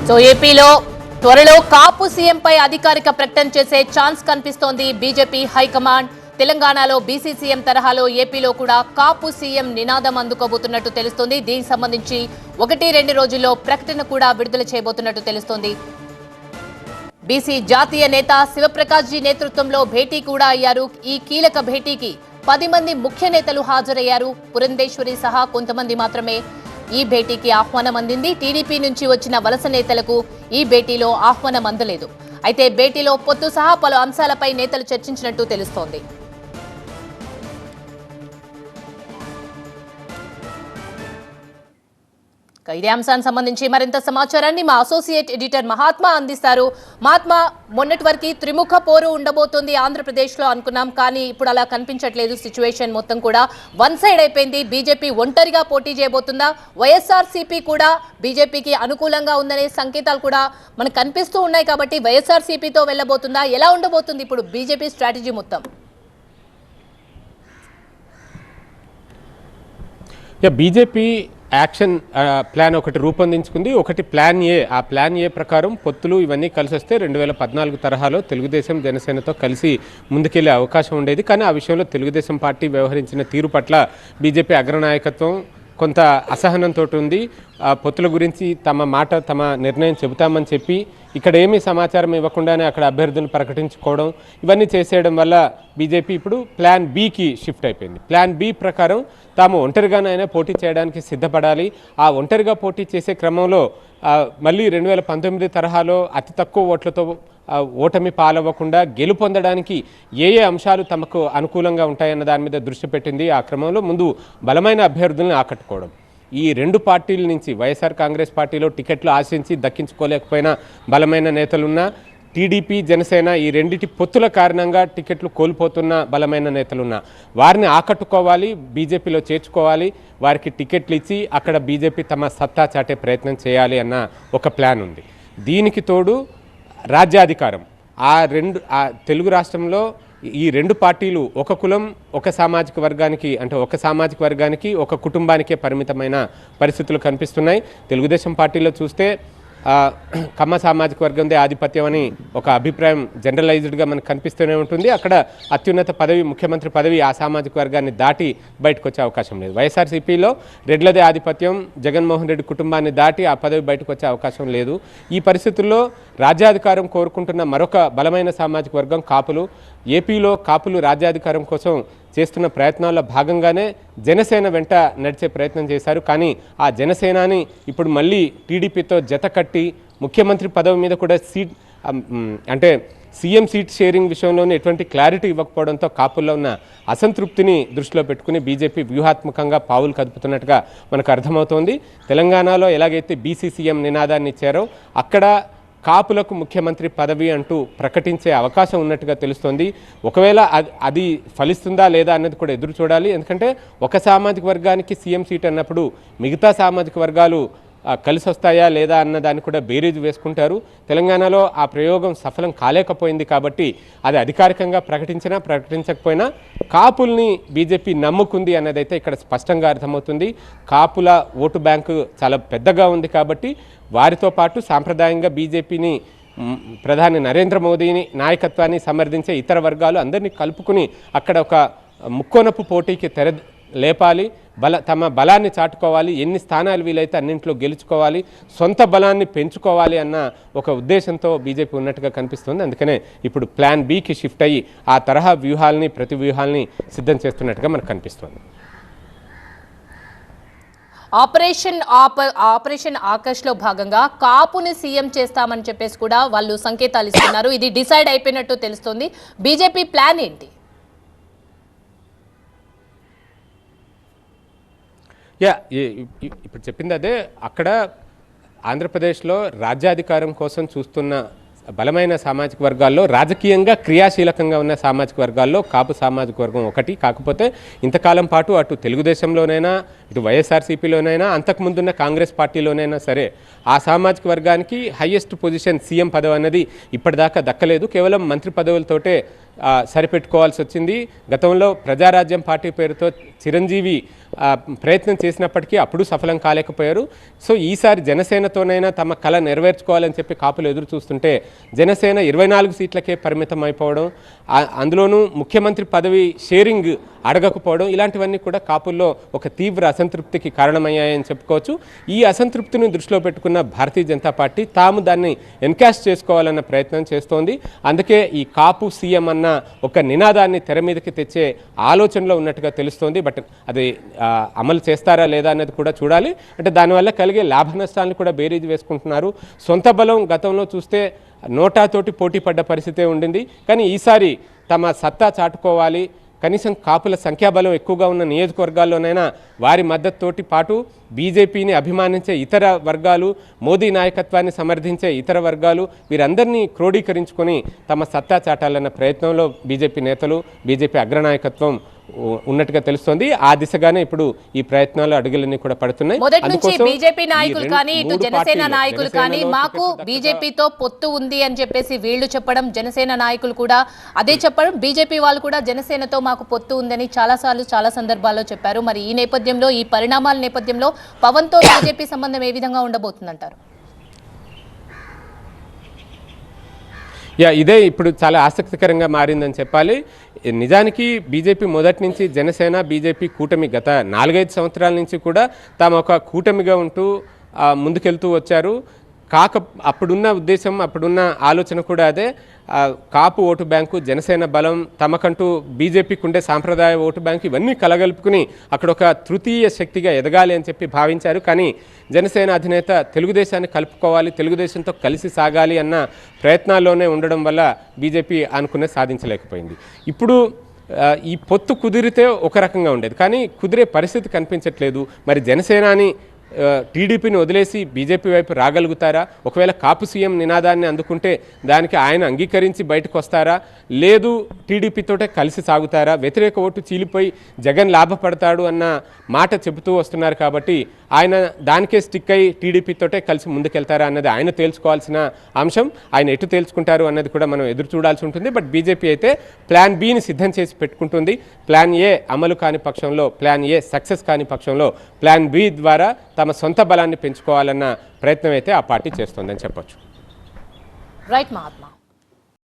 So ఏపీలో త్వరలో కాపు సీఎంపై అధికారిక ప్రకటన చేసే ఛాన్స్ కనిపిస్తోంది బీజేపీ హైకమాండ్. తెలంగాణలో బీసీ సీఎం తరహాలో ఏపీలో కూడా కాపు సీఎం నినాదం అందుకోబోతున్నట్టు తెలుస్తోంది. దీనికి సంబంధించి 1-2 రోజుల్లో ప్రకటన కూడా విడుదల చేయబోతున్నట్టు తెలుస్తోంది. బీసీ జాతీయ నేత శివప్రకాష్ జీ నేతృత్వంలో భేటీ కూడా అయ్యారు. ఈ కీలక భేటీకి 10 మంది ముఖ్య నేతలు హాజరయ్యారు. పురంధేశ్వరి సహా కొంతమంది మాత్రమే ఈ భేటీకి ఆహ్వానం అందింది. టీడీపీ నుంచి వచ్చిన వలస నేతలకు ఈ భేటీలో ఆహ్వానం అందలేదు. అయితే భేటీలో పొత్తు సహా పలు అంశాలపై నేతలు చర్చించినట్టు తెలుస్తోంది. ఇదే అంశానికి సంబంధించి మరింత సమాచారాన్ని మా అసోసియేట్ ఎడిటర్ మహాత్మా అందిస్తారు. మహాత్మా, మొన్నటి వరకు త్రిముఖ పోరు ఉండబోతోంది ఆంధ్రప్రదేశ్లో అనుకున్నాం, కానీ ఇప్పుడు అలా కనిపించట్లేదు. సిచ్యువేషన్ మొత్తం కూడా వన్ సైడ్ అయిపోయింది. బీజేపీ ఒంటరిగా పోటీ చేయబోతుందా? వైఎస్ఆర్సీపీ కూడా బీజేపీకి అనుకూలంగా ఉందనే సంకేతాలు కూడా మనకు కనిపిస్తూ ఉన్నాయి. కాబట్టి వైఎస్ఆర్సీపీతో వెళ్ళబోతుందా? ఎలా ఉండబోతుంది ఇప్పుడు బీజేపీ స్ట్రాటజీ మొత్తం? బీజేపీ యాక్షన్ ప్లాన్ ఒకటి రూపొందించుకుంది, ఒకటి ప్లాన్ ఏ. ఆ ప్లాన్ ఏ ప్రకారం పొత్తులు ఇవన్నీ కలిసి వస్తే 2014 తరహాలో తెలుగుదేశం జనసేనతో కలిసి ముందుకెళ్లే అవకాశం ఉండేది. కానీ ఆ విషయంలో తెలుగుదేశం పార్టీ వ్యవహరించిన తీరు పట్ల బీజేపీ అగ్రనాయకత్వం కొంత అసహనంతో ఉంది. పొత్తుల గురించి తమ నిర్ణయం చెబుతామని చెప్పి ఇక్కడ ఏమీ సమాచారం ఇవ్వకుండానే అక్కడ అభ్యర్థులను ప్రకటించుకోవడం, ఇవన్నీ చేసేయడం వల్ల బీజేపీ ఇప్పుడు ప్లాన్ బికి షిఫ్ట్ అయిపోయింది. ప్లాన్ బి ప్రకారం తాము ఒంటరిగానైనా పోటీ చేయడానికి సిద్ధపడాలి. ఆ ఒంటరిగా పోటీ చేసే క్రమంలో మళ్ళీ 2019 తరహాలో అతి తక్కువ ఓట్లతో ఓటమి పాలవ్వకుండా గెలుపొందడానికి ఏ అంశాలు తమకు అనుకూలంగా ఉంటాయన్న దాని మీద దృష్టి పెట్టింది. ఆ క్రమంలో ముందు బలమైన అభ్యర్థులను ఆకట్టుకోవడం. ఈ రెండు పార్టీల నుంచి వైఎస్ఆర్ కాంగ్రెస్ పార్టీలో టికెట్లు ఆశించి దక్కించుకోలేకపోయినా బలమైన నేతలున్నా, టీడీపీ జనసేన ఈ రెండిటి పొత్తుల కారణంగా టికెట్లు కోల్పోతున్న బలమైన నేతలున్నా వారిని ఆకట్టుకోవాలి, బీజేపీలో చేర్చుకోవాలి, వారికి టికెట్లు ఇచ్చి అక్కడ బీజేపీ తమ సత్తా చాటే ప్రయత్నం చేయాలి అన్న ఒక ప్లాన్ ఉంది. దీనికి తోడు రాజ్యాధికారం. తెలుగు రాష్ట్రంలో ఈ రెండు పార్టీలు ఒక కులం ఒక సామాజిక వర్గానికి, అంటే ఒక సామాజిక వర్గానికి ఒక కుటుంబానికే పరిమితమైన పరిస్థితులు కనిపిస్తున్నాయి. తెలుగుదేశం పార్టీలో చూస్తే కమ్మ సామాజిక వర్గందే ఆధిపత్యం అని ఒక అభిప్రాయం జనరలైజ్డ్గా మనకు కనిపిస్తూనే ఉంటుంది. అక్కడ అత్యున్నత పదవి, ముఖ్యమంత్రి పదవి ఆ సామాజిక వర్గాన్ని దాటి బయటకు వచ్చే అవకాశం లేదు. వైఎస్ఆర్సీపీలో రెడ్లదే ఆధిపత్యం, జగన్మోహన్ రెడ్డి కుటుంబాన్ని దాటి ఆ పదవి బయటకు వచ్చే అవకాశం లేదు. ఈ పరిస్థితుల్లో రాజ్యాధికారం కోరుకుంటున్న మరొక బలమైన సామాజిక వర్గం కాపులు. ఏపీలో కాపులు రాజ్యాధికారం కోసం చేస్తున్న ప్రయత్నాల్లో భాగంగానే జనసేన వెంట నడిచే ప్రయత్నం చేశారు. కానీ ఆ జనసేనాని ఇప్పుడు మళ్ళీ టీడీపీతో జత కట్టి ముఖ్యమంత్రి పదవి మీద కూడా అంటే సీఎం సీట్ షేరింగ్ విషయంలోనే ఎటువంటి క్లారిటీ ఇవ్వకపోవడంతో కాపుల్లో ఉన్న అసంతృప్తిని దృష్టిలో పెట్టుకుని బీజేపీ వ్యూహాత్మకంగా పావులు కదుపుతున్నట్టుగా మనకు అర్థమవుతోంది. తెలంగాణలో ఎలాగైతే బీసీ సీఎం నినాదాన్ని ఇచ్చారో అక్కడ కాపులకు ముఖ్యమంత్రి పదవి అంటూ ప్రకటించే అవకాశం ఉన్నట్టుగా తెలుస్తోంది. ఒకవేళ అది ఫలిస్తుందా లేదా అన్నది కూడా ఎదురు చూడాలి. ఎందుకంటే ఒక సామాజిక వర్గానికి సీఎం సీట్ అన్నప్పుడు మిగతా సామాజిక వర్గాలు కలిసి వస్తాయా లేదా అన్న దాన్ని కూడా బేరీజు వేసుకుంటారు. తెలంగాణలో ఆ ప్రయోగం సఫలం కాలేకపోయింది కాబట్టి అది అధికారికంగా ప్రకటించకపోయినా కాపుల్ని బీజేపీ నమ్ముకుంది అన్నదైతే ఇక్కడ స్పష్టంగా అర్థమవుతుంది. కాపుల ఓటు బ్యాంకు చాలా పెద్దగా ఉంది కాబట్టి వారితో పాటు సాంప్రదాయంగా బీజేపీని, ప్రధాని నరేంద్ర మోదీని నాయకత్వాన్ని సమర్థించే ఇతర వర్గాలు అందరినీ కలుపుకుని అక్కడ ఒక ముక్కోనపు పోటీకి లేపాలి, తమ బలాన్ని చాటుకోవాలి, ఎన్ని స్థానాలు వీలైతే అన్నింటిలో గెలుచుకోవాలి, సొంత బలాన్ని పెంచుకోవాలి అన్న ఒక ఉద్దేశంతో బీజేపీ ఉన్నట్టుగా కనిపిస్తుంది. అందుకనే ఇప్పుడు ప్లాన్ బికి షిఫ్ట్ అయ్యి ఆ తరహా ప్రతి వ్యూహాల్ని సిద్ధం చేస్తున్నట్టుగా మనకు కనిపిస్తుంది. ఆపరేషన్ ఆకాష్లో భాగంగా కాపుని సీఎం చేస్తామని చెప్పేసి కూడా వాళ్ళు సంకేతాలు ఇస్తున్నారు. ఇది డిసైడ్ అయిపోయినట్టు తెలుస్తోంది. బీజేపీ ప్లాన్ ఏంటి? ఇప్పుడు చెప్పింది అదే. అక్కడ ఆంధ్రప్రదేశ్లో రాజ్యాధికారం కోసం చూస్తున్న బలమైన సామాజిక వర్గాల్లో, రాజకీయంగా క్రియాశీలకంగా ఉన్న సామాజిక వర్గాల్లో కాపు సామాజిక వర్గం ఒకటి. కాకపోతే ఇంతకాలం పాటు అటు తెలుగుదేశంలోనైనా ఇటు వైఎస్ఆర్సీపీలోనైనా అంతకుముందున్న కాంగ్రెస్ పార్టీలోనైనా సరే ఆ సామాజిక వర్గానికి హైయెస్ట్ పొజిషన్ సీఎం పదవి అన్నది ఇప్పటిదాకా దక్కలేదు. కేవలం మంత్రి పదవులతోటే సరిపెట్టుకోవాల్సి వచ్చింది. గతంలో ప్రజారాజ్యం పార్టీ పేరుతో చిరంజీవి ప్రయత్నం చేసినప్పటికీ అప్పుడు సఫలం కాలేకపోయారు. సో ఈసారి జనసేనతోనైనా తమ కళ నెరవేర్చుకోవాలని చెప్పి కాపులు ఎదురు చూస్తుంటే జనసేన 24 సీట్లకే పరిమితం అయిపోవడం, అందులోనూ ముఖ్యమంత్రి పదవి షేరింగ్ అడగకపోవడం, ఇలాంటివన్నీ కూడా కాపుల్లో ఒక తీవ్ర అసంతృప్తికి కారణమయ్యాయని చెప్పుకోవచ్చు. ఈ అసంతృప్తిని దృష్టిలో పెట్టుకున్న భారతీయ జనతా పార్టీ తాము దాన్ని ఎన్కాష్ చేసుకోవాలన్న ప్రయత్నం చేస్తోంది. అందుకే ఈ కాపు సీఎం అన్న ఒక నినాదాన్ని తెర మీదకి తెచ్చే ఆలోచనలో ఉన్నట్టుగా తెలుస్తోంది. బట్ అది అమలు చేస్తారా లేదా అనేది కూడా చూడాలి. అంటే దానివల్ల కలిగే లాభ నష్టాలను కూడా బేరీజు వేసుకుంటున్నారు. సొంత బలం గతంలో చూస్తే నోటాతోటి పోటీ పడ్డ పరిస్థితే ఉండింది. కానీ ఈసారి తమ సత్తా చాటుకోవాలి, కనీసం కాపుల సంఖ్యాబలం ఎక్కువగా ఉన్న నియోజకవర్గాల్లోనైనా వారి మద్దతుతోటి పాటు బీజేపీని అభిమానించే ఇతర వర్గాలు, మోదీ నాయకత్వాన్ని సమర్థించే ఇతర వర్గాలు, వీరందరినీ క్రోడీకరించుకొని తమ సత్తా చాటాలన్న ప్రయత్నంలో బీజేపీ నేతలు, బీజేపీ అగ్రనాయకత్వం ఉన్నట్టుగా తెలుస్తోంది. ఆ దిశగానే ఇప్పుడు ఈ ప్రయత్నాలు అడుగులన్నీ కూడా పడుతున్నాయి. మొదటి నుంచి బీజేపీ నాయకులు కానీ ఇటు జనసేన నాయకులు కానీ మాకు బీజేపీతో పొత్తు ఉంది అని చెప్పేసి వీళ్ళు చెప్పడం, జనసేన నాయకులు కూడా అదే చెప్పడం, బీజేపీ వాళ్ళు కూడా జనసేనతో మాకు పొత్తు ఉందని చాలాసార్లు చాలా సందర్భాల్లో చెప్పారు. మరి ఈ నేపథ్యంలో, ఈ పరిణామాల నేపథ్యంలో పవన్తో బీజేపీ సంబంధం ఏ విధంగా ఉండబోతుందంటారు? ఇదే ఇప్పుడు చాలా ఆసక్తికరంగా మారిందని చెప్పాలి. నిజానికి బీజేపీ మొదటి నుంచి జనసేన బీజేపీ కూటమి గత 4-5 సంవత్సరాల నుంచి కూడా తాము ఒక కూటమిగా ఉంటూ ముందుకెళ్తూ వచ్చారు. అప్పుడున్న ఉద్దేశం, అప్పుడున్న ఆలోచన కూడా అదే. కాపు ఓటు బ్యాంకు, జనసేన బలం, తమకంటూ బీజేపీకి ఉండే సాంప్రదాయ ఓటు బ్యాంకు, ఇవన్నీ కలగలుపుకుని అక్కడ ఒక తృతీయ శక్తిగా ఎదగాలి అని చెప్పి భావించారు. కానీ జనసేన అధినేత తెలుగుదేశాన్ని కలుపుకోవాలి, తెలుగుదేశంతో కలిసి సాగాలి అన్న ప్రయత్నాల్లోనే ఉండడం వల్ల బీజేపీ అనుకునే సాధించలేకపోయింది. ఇప్పుడు ఈ పొత్తు కుదిరితే ఒక రకంగా ఉండేది, కానీ కుదిరే పరిస్థితి కనిపించట్లేదు. మరి జనసేనాని టీడీపీని వదిలేసి బీజేపీ వైపు రాగలుగుతారా? ఒకవేళ కాపు సీఎం నినాదాన్ని అందుకుంటే దానికి ఆయన అంగీకరించి బయటకు వస్తారా? లేదు టీడీపీతోటే కలిసి సాగుతారా? వ్యతిరేక ఓటు చీలిపోయి జగన్ లాభపడతాడు అన్న మాట చెబుతూ వస్తున్నారు కాబట్టి ఆయన దానికే స్టిక్ అయ్యి టీడీపీతోటే కలిసి ముందుకెళ్తారా అన్నది ఆయన తేల్చుకోవాల్సిన అంశం. ఆయన ఎటు తేల్చుకుంటారు అన్నది కూడా మనం ఎదురు చూడాల్సి ఉంటుంది. బట్ బీజేపీ అయితే ప్లాన్ బిని సిద్ధం చేసి పెట్టుకుంటుంది. ప్లాన్ ఏ అమలు కాని పక్షంలో, ప్లాన్ ఏ సక్సెస్ కాని పక్షంలో ప్లాన్ బి ద్వారా తమ సొంత బలాన్ని పెంచుకోవాలన్న ప్రయత్నం అయితే ఆ పార్టీ చేస్తోందని చెప్పొచ్చు. రైట్ మహాత్మా.